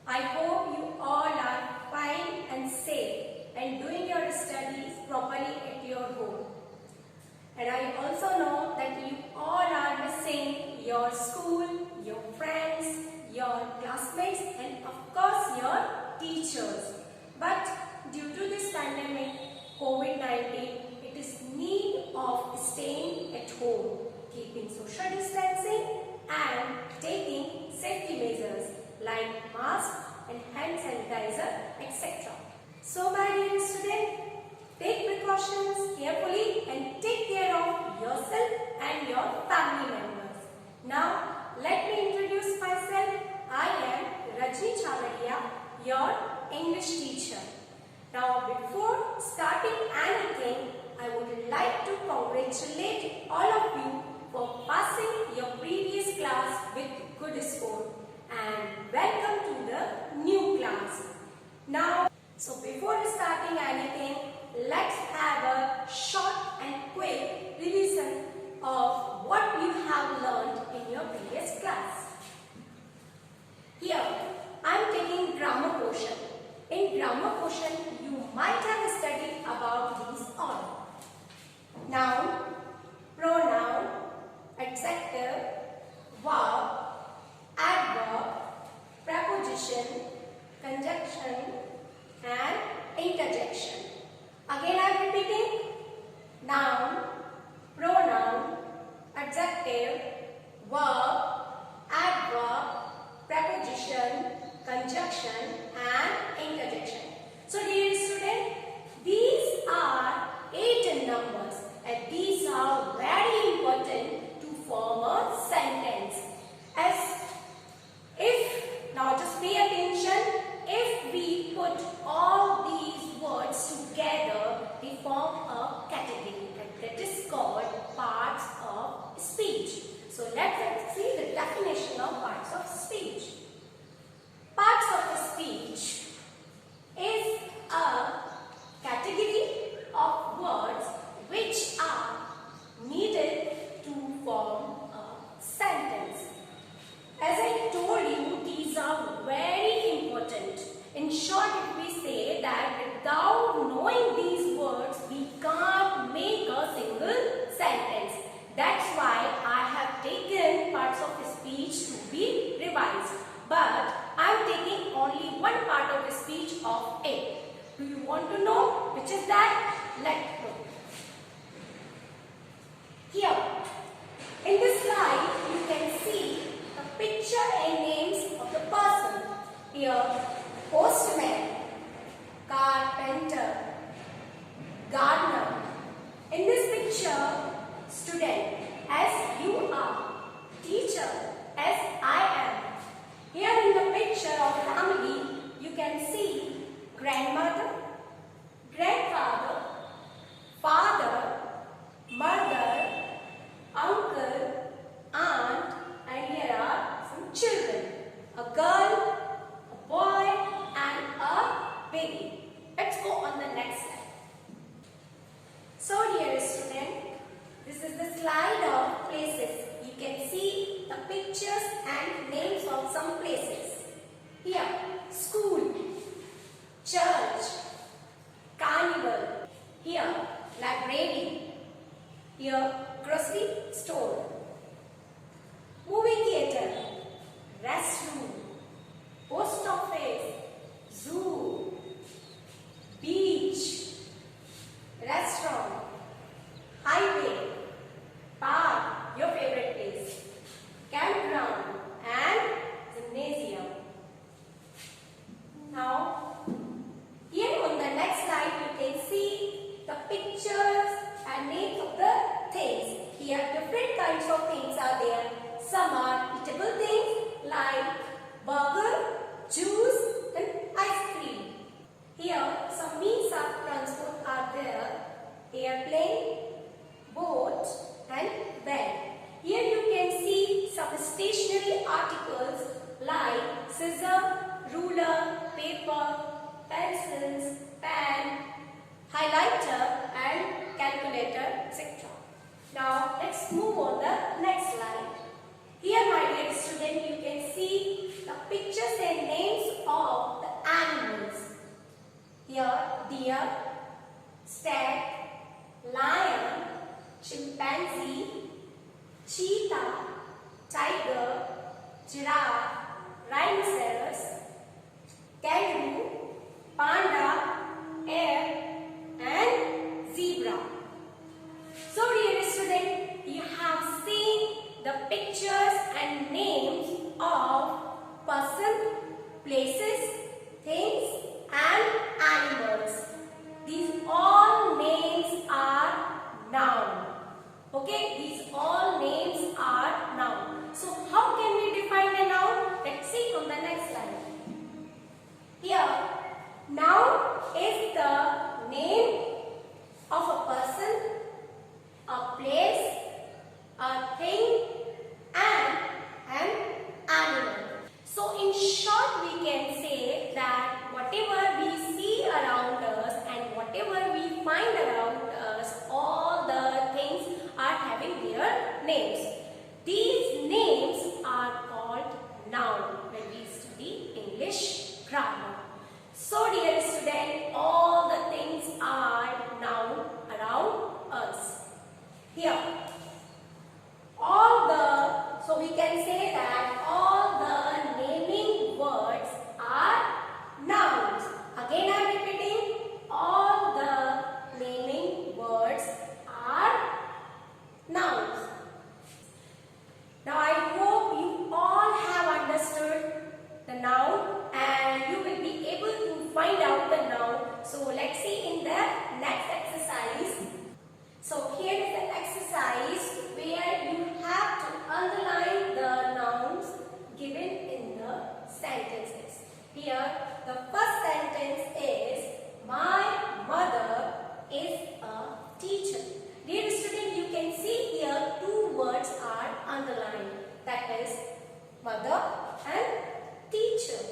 I hope you all are fine and safe and doing your studies properly at your home. And I also know that you all are missing your school, your friends, your classmates and of course your teachers. But due to this pandemic, COVID-19, it is need of staying at home, keeping social distancing and taking safety measures like mask and hand sanitizer, etc. So my dear student, take precautions carefully and take care of yourself and your family members. Now, let me introduce myself. I am Rajni Chavadia, your English teacher. Now, before starting anything, I would like to congratulate all of you for passing your previous class with good score and welcome to the new class. Now, so before starting anything, let's have a short and quick revision of what you have learned in your previous class. Here, I am taking grammar portion. In grammar portion, you might have studied about these all. Noun, pronoun, adjective, verb, adverb, preposition, conjunction and interjection. Again I am repeating. Noun, pronoun, adjective, verb, adverb, preposition, conjunction and interjection. So dear student, these are 8 numbers and these are very important to form a sentence. Now just pay attention, if we put all these words together, they form a category and that is called parts of speech. So let's see the definition of parts of speech. Parts of the speech is a category of words which are needed to form a sentence. As I told you, these are very important. In short, if we say that without knowing these words, we can't make a single sentence. That's why I have taken parts of speech to be revised. But I am taking only one part of the speech of it. Do you want to know which is that? Let's know. Here, in this slide, you can see the picture and names of the person. Here, postman, carpenter, gardener. In this picture, student, as you are, teacher, as I am. Here in the picture of family, you can see grandmother, grandfather, father, mother, uncle, aunt, and here are some children. A girl, a boy, and a baby. Let's go on the next slide. So dear student, this is the slide of places. You can see the pictures and names of some places. Here, school, church, carnival. Here, library. Here, grocery store. Movie theater, restroom, post office, zoo, beach, restaurant, highway, park, your favorite place, campground and gymnasium. Now, here on the next slide you can see the pictures and names of the things. Here different kinds of things are there. Some are eatable things like burger, juice and ice cream. Here some means of transport are there. Airplane, boat and van. Here you can see some stationery articles like scissor, ruler, paper, pencils, pen, highlighter and calculator, etc. Now let's move on the next slide. Here my dear student, you can see the pictures and names of rhinoceros, kangaroo, panda, air, and zebra. So dear student, you have seen the pictures and names of person, places, things and animals. These all names are noun. Okay, these all names are noun. So how can we define a noun? Let's see on the next slide. Here, noun is the name of a person, a place, a thing and an animal. So in short we can say that whatever we see around us and whatever we find around us, all the things are having their names. These names are called noun when we study English grammar. So dear student, all the things are noun around us. Here, so we can say that all the naming words are nouns. Again I am repeating, all the naming words are nouns. Now I hope you all have understood the noun and you will be able to find out the noun. So let's see in the next exercise. So here is the exercise where you have to underline the nouns given in the sentences. Here the first sentence is, my mother is a teacher. Dear student, you can see here two words are underlined, that is mother and teacher.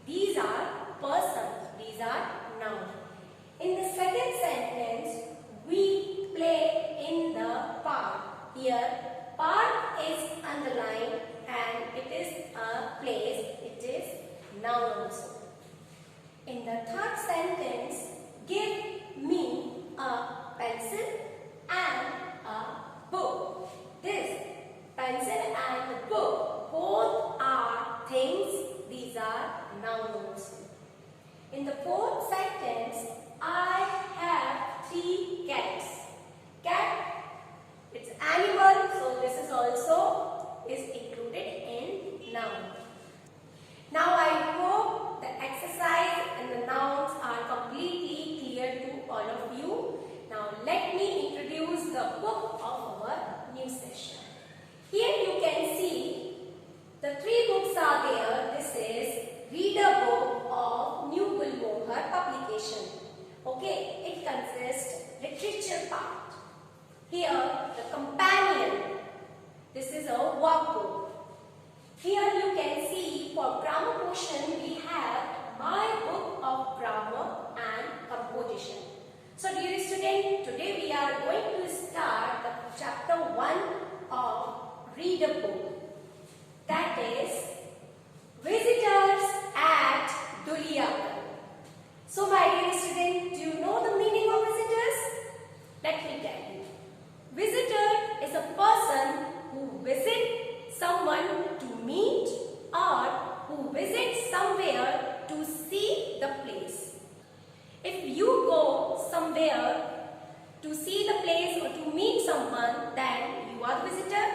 These are persons, these are nouns. In the second sentence, we play in the park. Here, park is underlined and it is a place, it is noun also. In the third sentence, give me a pencil and a book. This pencil and the book, both are things, these are nouns. In the fourth sentence, I have 3 cats. Cat, it's animal, so this is also included in noun. Now I hope the exercise and the nouns are completely clear to all of you. Now let me introduce the book of our new session. Here you can see the 3 books are there. This is Reader Book of New Gulmohar publication. Okay, it consists literature part. Here the companion. This is a workbook. Here you can see for grammar portion we have my book of grammar and composition. So dear student, today we are going to start the chapter 1 of Reader Book. That is Visitors at Duliakan. So my dear student, do you know the meaning of visitors? Let me tell you. Visitor is a person who visits someone to meet or who visits somewhere to see the place. If you go somewhere to see the place or to meet someone, then you are the visitor.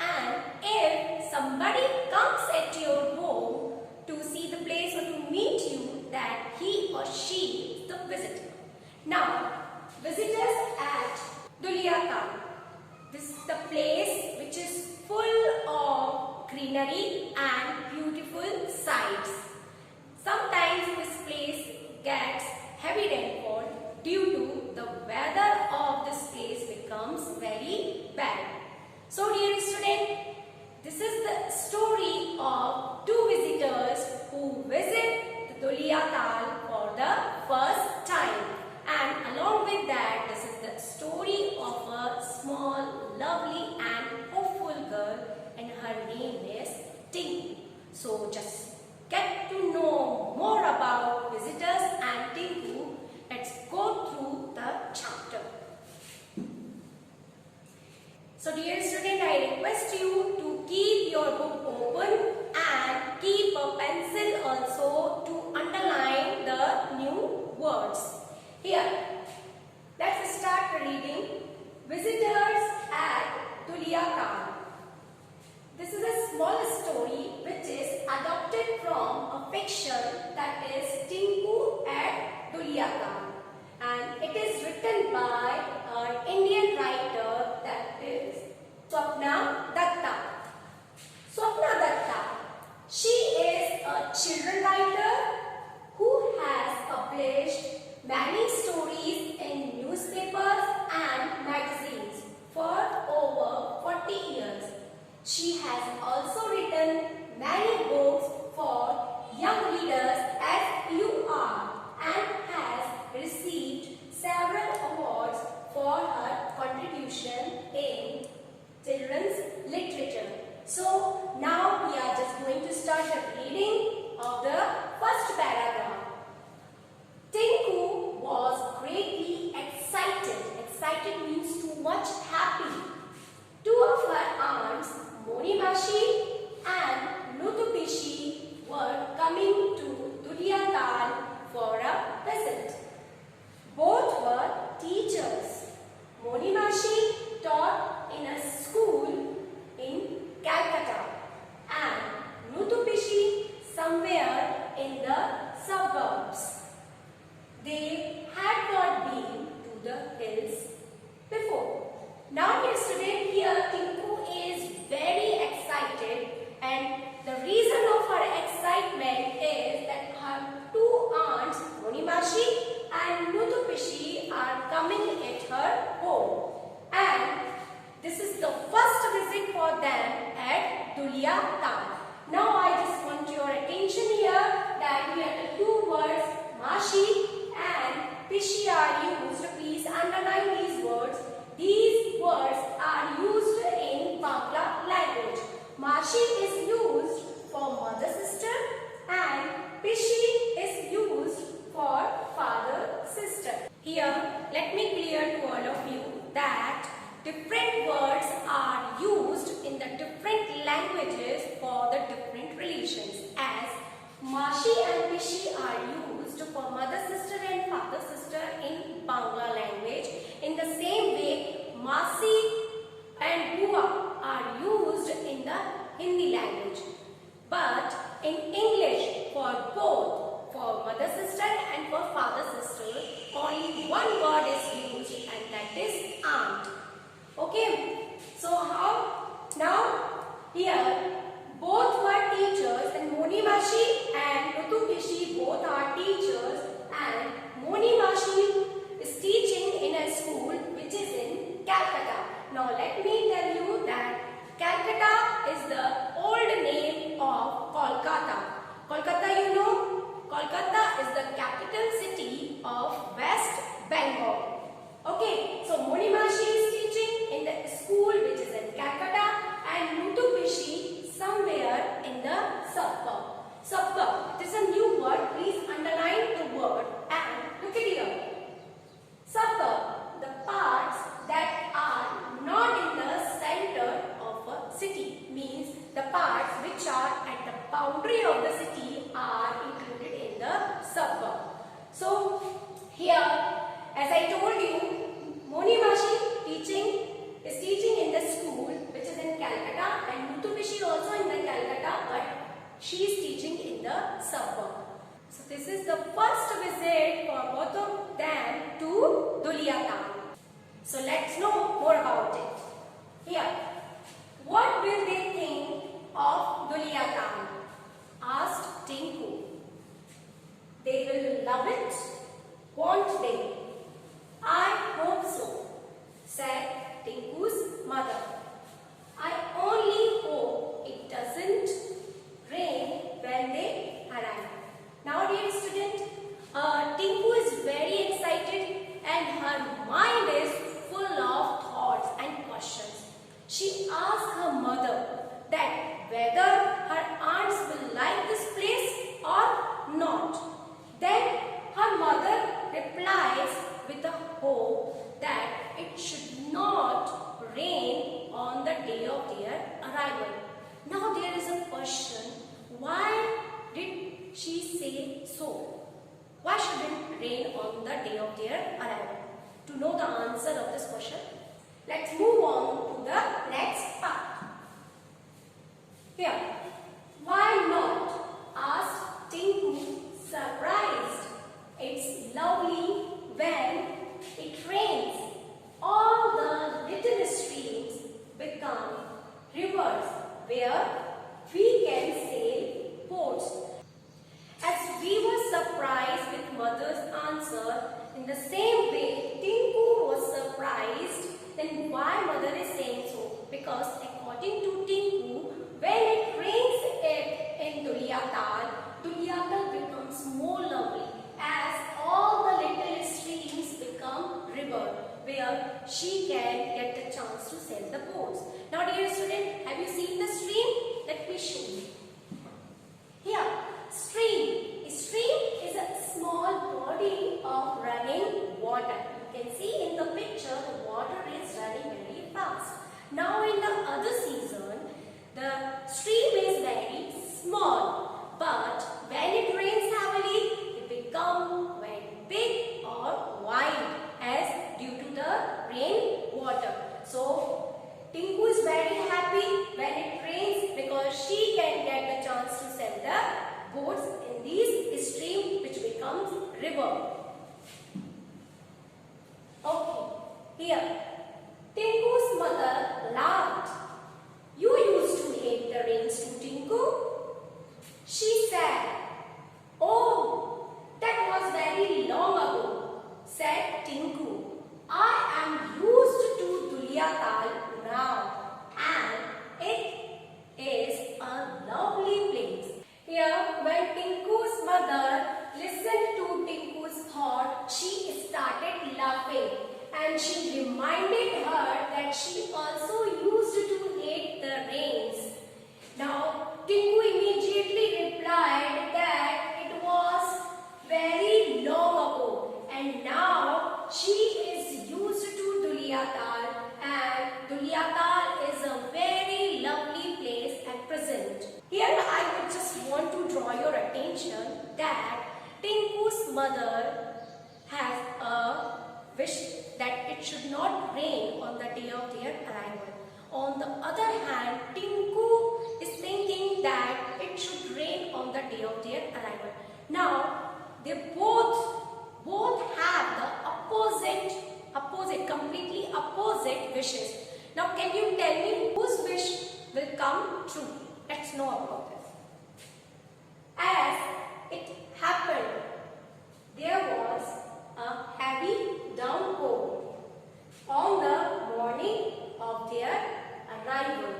And if somebody comes at your home to see the place or to meet you, then he or she is the visitor. Now, visitors at Duliakan. This is the place which is full of greenery and beautiful sights. Sometimes this place gets heavy rainfall due to the weather of this place becomes very bad. So dear student, this is the story of 2 visitors who visit the Duliakan for the first time. And along with that, this is the story of a small, lovely and hopeful girl, and her name is Tinku. So just get to know more about visitors and Tinku. Let's go through the chapter. So dear student, I request you to keep your book open and keep a also to underline the new words. Here, let's start reading Visitors at Dulia Khan. This is a small story which is adopted from a fiction that is Tinku at Dulia Khan, and it is written by an Indian writer that is Swapna Datta. Swapna Datta, she is a children writer who has published many stories in newspapers and magazines for over 40 years. She has also written many books for young readers as you are and has received several awards for her contribution in children's literature. So now we are just going to start the reading of the first paragraph. Tinku was greatly excited. Excited means too much happy. Two of her aunts, Monimashi and Nutupishi, were coming to Dulia Khan for a visit. Both were teachers. Monimashi taught in a school in Calcutta and Nutupishi somewhere in the suburbs. They had not been to the hills before. Now, dear student, here Tinku is very excited, and the reason of her excitement is that her two aunts, Monimashi and Nutupishi, are coming at her home, and this is the first visit for them at Dulia Khan. Now, I just want your attention here that here the two words Mashi and Pishi are used. Please underline these words. These words are used in Bangla language. Mashi is used for mother sister and Pishi is used for father sister. Here, let me clear to all of you that different words are used in the different languages for the different relations, as Mashi and Pishi are used for mother sister and father sister in Bangla language. In the same way, Masi and Bua are used in the Hindi language. But in English, for both, for mother sister and for father sister, only one word is used, and that is aunt. Okay, so how? Now, here, both were teachers, and Monimashi and Nutupishi both are teachers, and Monimashi is teaching in a school which is in Calcutta. Now, let me tell you that Calcutta is the old name of Kolkata. Kolkata, you know, Kolkata is the capital city of West Bengal. Okay, so Monimashi is teaching in the school which is in Calcutta, and Nutupishi somewhere in the suburb. Suburb, it is a new word. Please underline the word and look at here. Suburb, the parts that are not in the center of a city, means the parts which are at the boundary of the city are included in the suburb. So here, as I told you, Monimashi is teaching in the school which is in Calcutta, and Nutupishi also in the Calcutta, but she is teaching in the suburb. So this is the first visit for both of them to Dulia Khan. So let's know more about it. Here, what will they think of Dulia Khan? Asked Tinku. They will love it, won't they? I hope so, said Tinku's mother. I only hope it doesn't rain when they arrive. Now, dear student, Tinku is very excited and her mind is full of thoughts and questions. She asked her mother that whether her aunts will like this place or not. Then her mother replies so? Why shouldn't rain on the day of their arrival? To know the answer of this question, let's move on to the next part. Here, why not? Asked Tinku, surprised. It's lovely when it rains. All the little streams become rivers where we can sail boats. As we were surprised with mother's answer, in the same way, Tinku was surprised. Then why mother is saying so? Because according to Tinku, when it rains in Duliatal, Duliatal becomes more lovely as all the little streams become river where she can get the chance to sail the boats. Now dear student, have you seen the stream? Let me show you. Here, stream. A stream is a small body of running water. You can see in the picture the water is running very fast. Now in the other season, the stream is very small, but when it rains heavily, it becomes very big or wide as due to the rain water. So Tinku is very happy when it rains because she can get the chance to sail the boats in this stream which becomes river. Okay, here Tinku's mother laughed. You used to hate the rains too, Tinku? She said. Oh, that was very long ago, said Tinku. I am used to Duliatal now and it is a lovely place. Here, when Tinku's mother listened to Tinku's thought, she started laughing and she reminded her that she also used to hate the rains. Now, Tinku immediately replied that it was very long ago and now she is used to Duliatal and Duliatal is a very lovely place at present. Here I would just want to draw your attention that Tinku's mother has a wish that it should not rain on the day of their arrival. On the other hand, Tinku is thinking that it should rain on the day of their arrival. Now, they both have the completely opposite wishes. Now, can you tell me whose wish will come true? Let's know about this. As it happened, there was a heavy downpour on the morning of their arrival.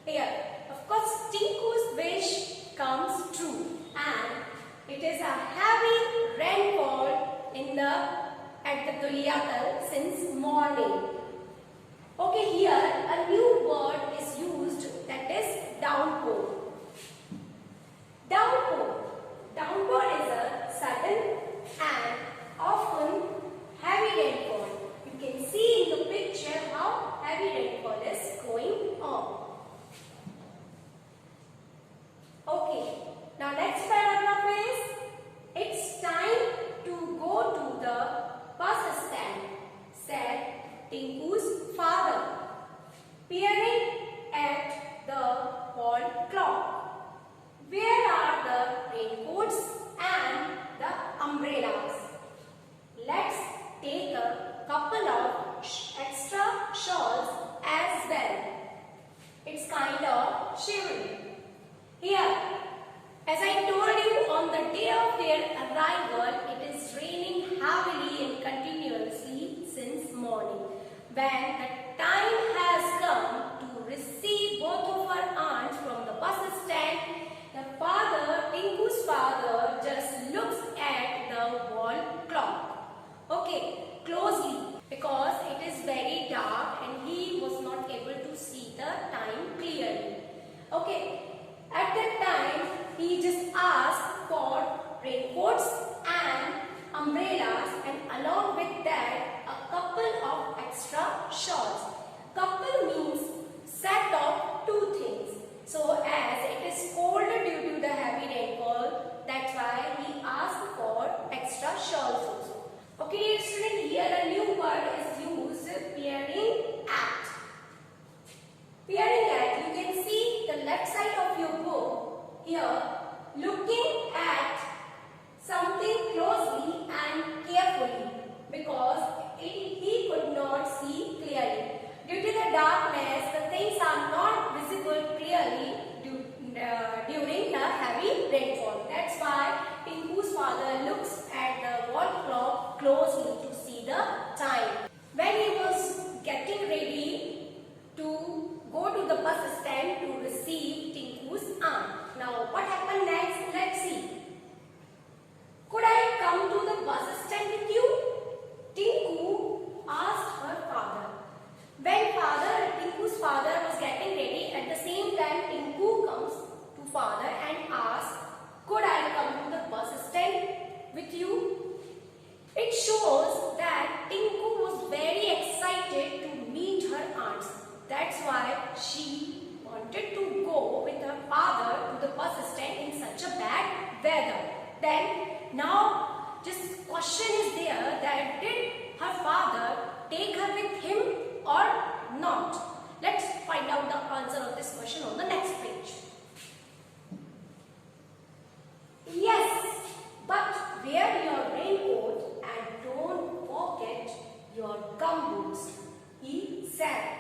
Here, of course, Tinku's wish comes true and it is a heavy rainfall at the Duliatal since morning. Okay, here a new word is used, that is downpour. Downpour is a sudden and often heavy rainfall. You can see in the picture how heavy rainfall is going on. Okay, now next paragraph is, it's time to go to the bus stand, said Tinku's father, peering at the wall clock. Where are the raincoats and the umbrellas? Let's take a couple of extra shawls as well. It's kind of shivering. Here, as I told you, on the day of their arrival, it is raining heavily and continuously since morning. When the time has come to receive both of our aunts from the bus stand, Tinku's father just looks at the wall clock. Okay, closely, because it is very dark and he was not able to see the time clearly. Okay, at that time, he just asked for raincoats and umbrellas and along with that, a couple of extra shawls. answer of this question on the next page. Yes, but wear your raincoat and don't forget your gumboots, he said.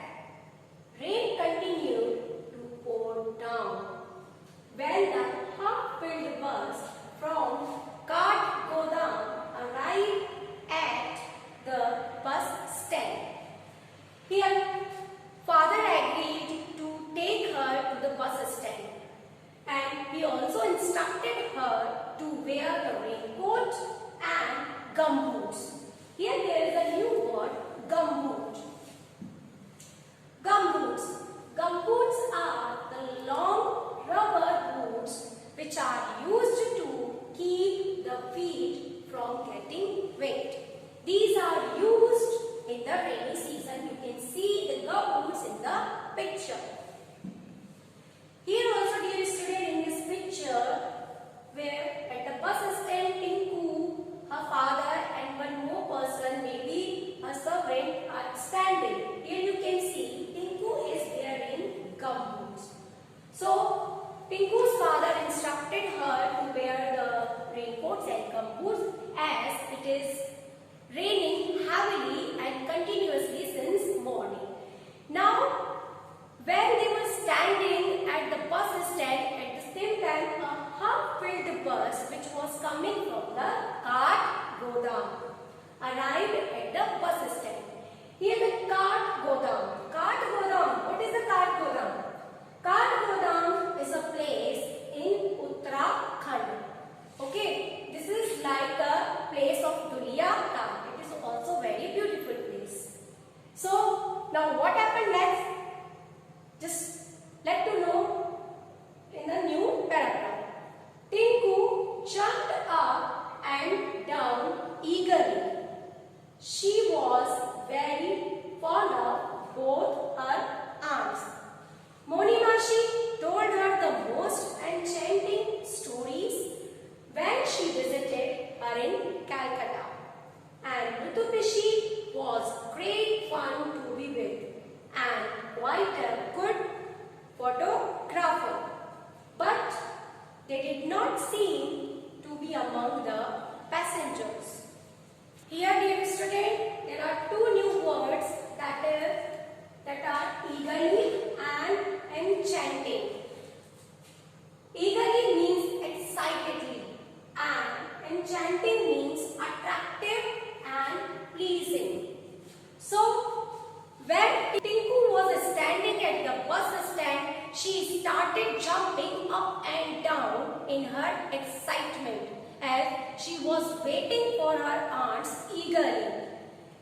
Rain continued to pour down. When the half-filled bus from Kathgodam arrived at the bus stand, here father agreed to take her to the bus stand, and he also instructed her to wear the raincoat and gumboots. Here there is a new word, gumboot. Gumboots. Gumboots are the long rubber boots which are used to keep the feet from getting wet. These are used in the rainy season. You can see the gumboots in the picture. Here also, dear student, in this picture, where at the bus stand, Tinku, her father and one more person, maybe a servant, are standing. Here you can see Tinku is wearing gumboots. So, Tinku's father instructed her to wear the raincoats and gumboots as it is raining heavily and continuously since morning. Now, when they were standing at the bus stand, at the same time a half-filled bus which was coming from the Kathgodam arrived at the bus stand. Here the Kathgodam. Kathgodam. What is the Kathgodam? Kathgodam is a place in Uttarakhand. Okay, this is like the place of Dhulia Tal. It is also very beautiful place. So now what happened next? Just let to know in the new paragraph. Tinku jumped up and down eagerly. She was very fond of both her aunts. Monimashi told her the most enchanting stories when she visited her in Calcutta. And Ritupishi was great fun to be with and quite a good photographer. But they did not seem to be among the passengers. Here, dear student, there are two new words that are eagerly and enchanting. Eagerly means excitedly and enchanting means attractive and pleasing. So, when Tinku was standing at the bus stand, she started jumping up and down in her excitement as she was waiting for her aunts eagerly.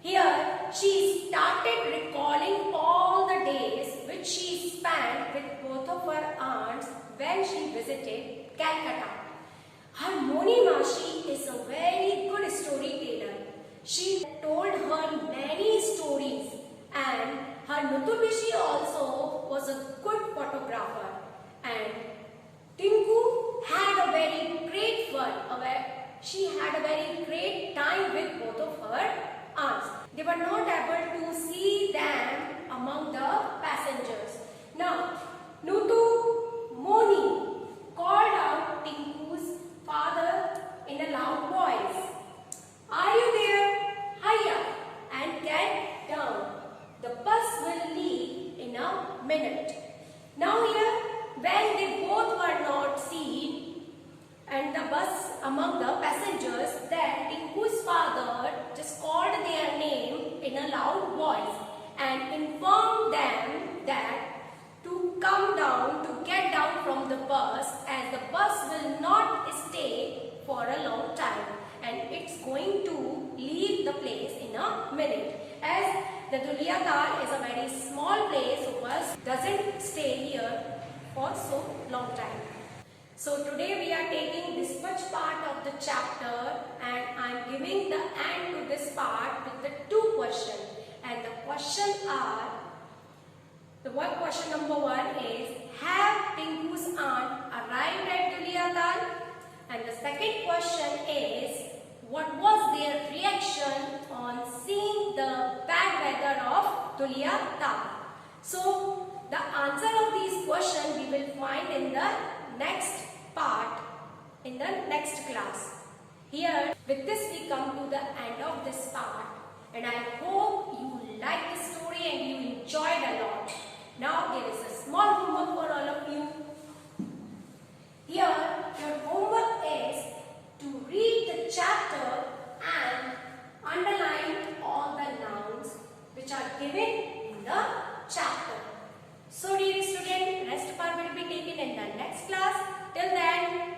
Here, she started recalling all the days which she spent with both of her aunts when she visited Calcutta. Her Monimashi is a very good storyteller. She told her many stories, and her Nutubishi also was a good photographer. And Tinku had a very great fun. She had a very great time with both of her aunts. They were not able to see them among the passengers. Now, Nutu Moni called out Tinku's father in a loud voice. Are you there? Hurry up and get down. The bus will leave in a minute. Now here, when they both were not seen and the bus among the passengers, then Tinku's father just called their name in a loud voice and informed them that to come down, to get down from the bus, as the bus will not stay for a long time and it's going to leave the place in a minute. As the Dhulia Tal is a very small place, so bus doesn't stay here for so long time. So today we are taking this much part of the chapter and I am giving the end to this part with the two questions. And the questions are, question number 1 is, have Tinku's aunt arrived at Dhulia Tal? And the second question is, what was their reaction on seeing the bad weather of Dhulia Tal? So the answer of these questions we will find in the next part, in the next class. Here, with this we come to the end of this part, and I hope you like the story and you enjoyed a lot. Now there is a small homework for all of you. Here, your homework is to read the chapter and underline all the nouns which are given in the chapter. So dear student, rest part will be taken in the next class. Till then,